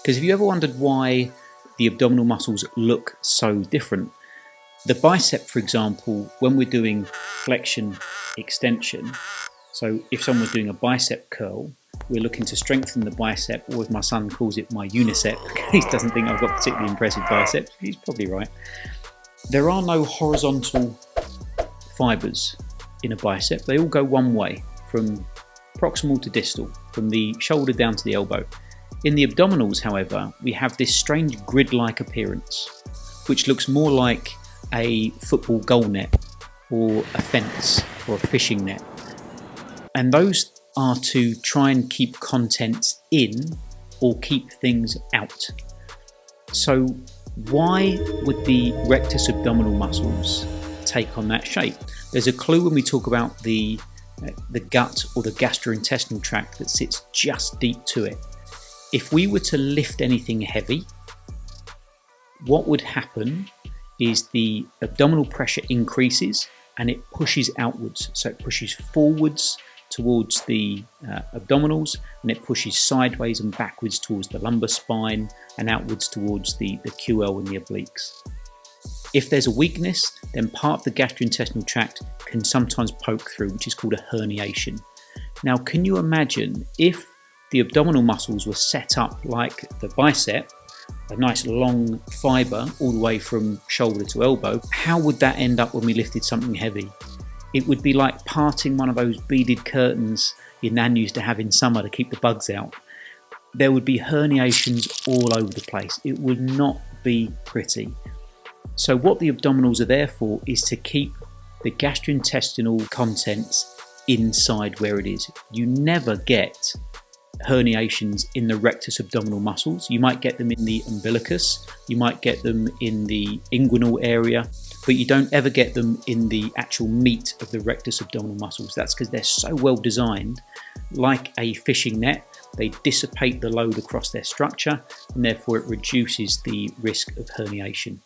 Because have you ever wondered why the abdominal muscles look so different? The bicep, for example, when we're doing flexion extension, so if someone's doing a bicep curl, we're looking to strengthen the bicep, or as my son calls it, my unicep. He doesn't think I've got particularly impressive biceps. He's probably right. There are no horizontal fibers in a bicep. They all go one way, from proximal to distal, from the shoulder down to the elbow. In the abdominals, however, we have this strange grid-like appearance, which looks more like a football goal net or a fence or a fishing net. And those are to try and keep contents in or keep things out. So why would the rectus abdominal muscles take on that shape? There's a clue when we talk about the gut or the gastrointestinal tract that sits just deep to it. If we were to lift anything heavy, what would happen is the abdominal pressure increases and it pushes outwards. So it pushes forwards towards the abdominals, and it pushes sideways and backwards towards the lumbar spine and outwards towards the QL and the obliques. If there's a weakness, then part of the gastrointestinal tract can sometimes poke through, which is called a herniation. Now, can you imagine if the abdominal muscles were set up like the bicep, a nice long fibre all the way from shoulder to elbow? How would that end up when we lifted something heavy? It would be like parting one of those beaded curtains your nan used to have in summer to keep the bugs out. There would be herniations all over the place. It would not be pretty. So what the abdominals are there for is to keep the gastrointestinal contents inside where it is. You never get herniations in the rectus abdominal muscles. You might get them in the umbilicus, you might get them in the inguinal area, but you don't ever get them in the actual meat of the rectus abdominal muscles. That's because they're so well designed, like a fishing net. They dissipate the load across their structure, and therefore it reduces the risk of herniation.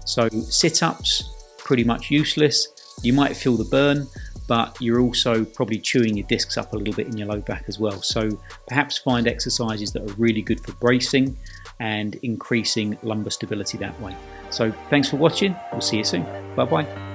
So sit-ups, pretty much useless. You might feel the burn, but you're also probably chewing your discs up a little bit in your low back as well. So perhaps find exercises that are really good for bracing and increasing lumbar stability that way. So thanks for watching. We'll see you soon. Bye-bye.